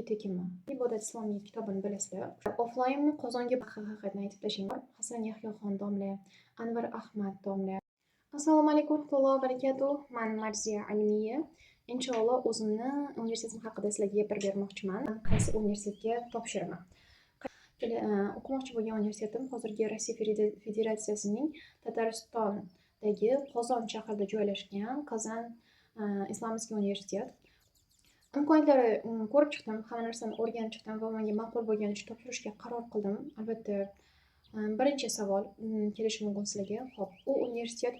yoki tekinmi? Ibodat Islomiy kitobini bilasizlar. Offlaynni Qozonga haqiqatni aytib tashlayman. Hasan Yahyoxon domla, Anvar Ahmad domla. Assalomu alaykum va rahmatullohi va barakatuh. Men Marziya Alimiya. Inshaalloh o'zimni universitetim haqida sizlarga gapirib bermoqchiman. Qaysi universitetga topshiraman? O'qimoqchi bo'lgan universitetim hozirgi Rossiya Federatsiyasining Tataristondagi Qozon shahrida joylashgan Kazan Islomskiy universitet. Imkoniyatlari ko'rib chiqdim, hamma narsani o'rganib chiqdim va menga ma'qul bo'lgani uchun topshirishga qaror qildim. Albatta, birinchi savol kelishi mumkin sizlarga. Xo'p, u universitet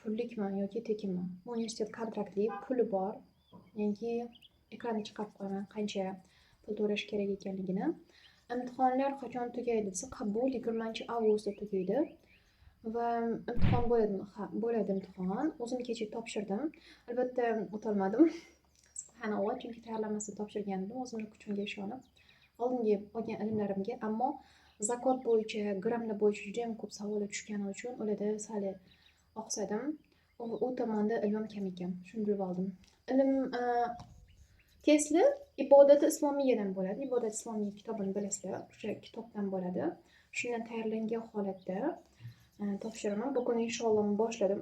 pullikmi yoki tekinmi? Bu universitet kontraktli, puli bor. Yangi ekranda chiqarib qo'yaman qancha pul to'lash kerak ekanligini. Imtihonlar qachon tugaydi desa, qabul 20-avgustda tugaydi. Va imtihon bo'ladimi? Ha, bo'ladi imtihon. O'zim kecha topshirdim. Albatta o'tolmadim. Subhanalloh, chunki tayyorlanmasdan topshirgandim, o'zimning kuchimga ishonib. Oldingi olgan ilmlarimga, ammo zakot bo'yicha, gramlar bo'yicha juda ham ko'p savollar tushgani uchun ularda sal oqsadim. U tomonda ilmim kam ekan, shuni bilib oldim. Ilm testli Ibodat Islomiyadan bo'ladi. Ibodat Islomiy kitobini bilasizlar, o'sha kitobdan bo'ladi. Shundan tayyorlangan holatda topshiraman. Bugun inshaalloh boshladim.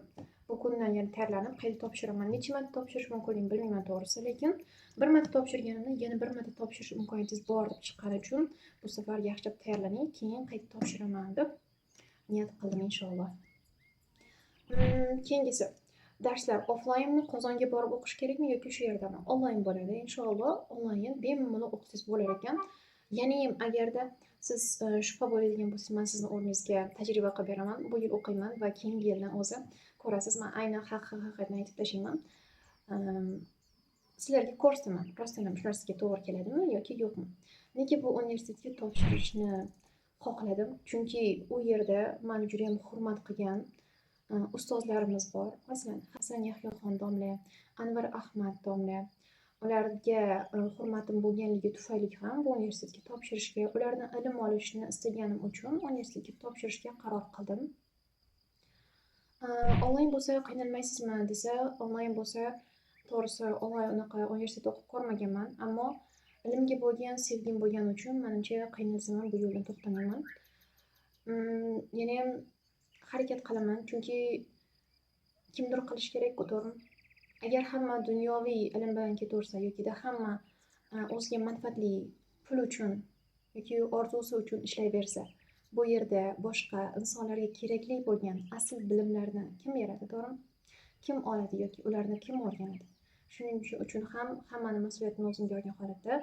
Bugundan yana tayyorlanib qayta topshiraman. Necha marta topshirish mumkinligini bilmayman to'g'risi, lekin bir marta topshirganimda yana bir marta topshirish imkoniyatingiz bor deb chiqqani uchun bu safar yaxshilab tayyorlaning, keyin qayta topshiraman deb niyat qildim inshaalloh. Keyingisi darslar offlaynmi, Qozonga borib o'qish kerakmi yoki shu yerdami? Onlayn bo'ladi. Inshaalloh onlayn bemalol o'qisangiz bo'lar ekan. Yana ham agarda siz shubha bo'ladigan bo'lsa, men sizni o'rningizga tajriba qilib beraman. Bu yil o'qiyman va keyingi yildan o'zi ko'rasiz, men aynan haqiqatni aytib tashlayman. Sizlarga ko'rsataman, rostdan ham shu narsaga to'g'ri keladimi yoki yo'qmi? Nega bu universitetga topshirishni xohladim? Chunki u yerda meni juda ham hurmat qilgan ustozlarimiz bor. Masalan, Hasan Yahyoxon domla, Anvar Ahmad domla. Ularga hurmatim bo'lganligi tufayli ham bu universitetga topshirishga, ulardan ilm olishni istaganim uchun universitetga topshirishga qaror qildim. Onlayn bo'lsa qiynalmaysizmi desa, onlayn bo'lsa, to'g'risi onlayn unaqa universitetda o'qib ko'rmaganman, ammo ilmga bo'lgan sevgim bo'lgani uchun menimcha qiynalsam ham bu yo'ldan to'xtamayman. Yana ham harakat qilaman, chunki kimdir qilish kerak-ku, to'g'rimi? Agar hamma dunyoviy ilm bilan ketaversa yokida hamma o'ziga manfaatli pul uchun yoki orzusi uchun ishlayversa, bu yerda boshqa insonlarga kerakli bo'lgan asl bilimlarni kim beradi, to'g'rimi? Kim oladi yoki ularni kim o'rganadi? Shuning uchun ham hammani mas'uliyatini o'zimga olgan holatda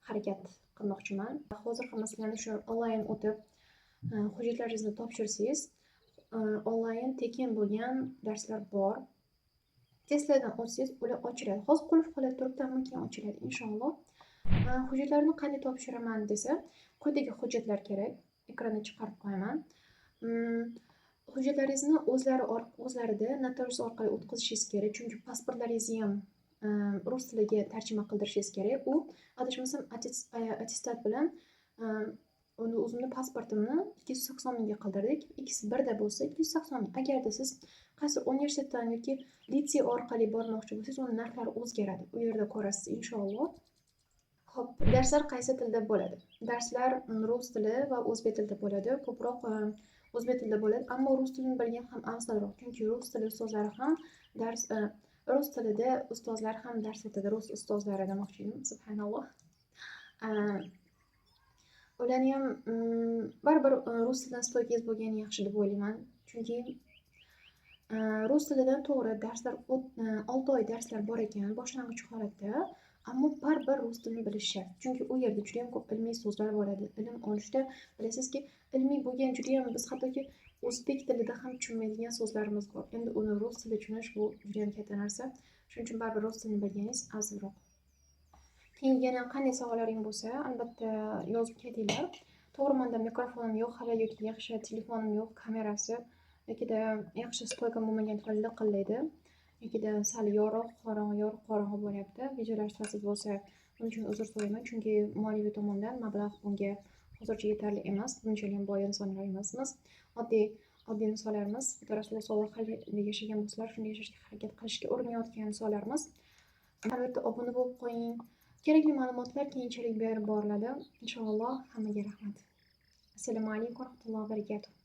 harakat qilmoqchiman. Hozir ham masalan shu onlayn o'tib hujjatlaringizni topshirsangiz, onlayn tekin bo'lgan darslar bor. Testlardan o'tsangiz, ular ochiladi. Hozir qulf qilib turibdi, ammo keyin ochiladi inshaalloh. Hujjatlarni qanday topshiraman desa, quyidagi hujjatlar kerak. Ekranga chiqarib qo'yaman. Hujjatlaringizni o'zlarida notarius orqali o'tkazishingiz kerak, chunki pasportlaringizni ham rus tiliga tarjima qildirishingiz kerak. U adashmasam attestat bilan o'zimni pasportimni 280 mingga qildirdik. Ikkisi birda bo'lsa 280 ming. Agarda siz qaysi universitetdan yoki litsey orqali bormoqchi bo'lsangiz, uni narxlari o'zgaradi. U yerda ko'rasiz inshaalloh. Xo'p, darslar qaysi tilda bo'ladi? Darslar rus tili va o'zbek tilida bo'ladi. Ko'proq o'zbek tilida bo'ladi, ammo rus tilini bilgan ham afzalroq. Chunki rus tili ustozlari ham rus tilida ustozlar ham dars o'tadi. Rus ustozlari demoqchi edim, subhanalloh. Ularni ham baribir rus tilidan stoykangiz bo'lgani yaxshi deb o'ylayman. Chunki rus tilidan to'g'ri darslar 6 oy darslar bor ekan boshlang'ich holatda, ammo baribir rus tilini bilish shart. Chunki u yerda juda ham ko'p ilmiy so'zlar bo'ladi. Ilm olishda bilasizki, ilmiy bo'lgan juda ham biz hattoki o'zbek tilida ham tushunmaydigan so'zlarimiz bor. Endi uni rus tilida tushunish bu juda ham katta narsa. Shuning uchun baribir rus tilini bilganingiz afzalroq. Keyin yana qanday savollaring bo'lsa, albatta yozib ketinglar. To'g'ri, menda mikrofonim yo'q, hali yoki yaxshi telefonim yo'q, kamerasi yokida yaxshi stoykam bo'lmagan tufayli liqillaydi. Yokida sal yorug', qorong'i bo'lyapti. Videolashtirasiz bo'lsa, buning uchun uzr so'rayman, chunki moliyaviy tomondan mablag' bunga hozircha yetarli emas. Bunchalik ham boy insonlar emasmiz. Oddiy insonlarimiz. Rasululloh sollallohu alayhi vasallam yashagan bo'lsalar, shunday yashashga harakat qilishga urinayotgan insonlarimiz. Albatta obuna bo'lib qo'ying. Kerakli ma'lumotlar keyinchalik berib boriladi. Inshaalloh. Hammaga rahmat. Assalomu alaykum va rahmatullohi va barakatuh.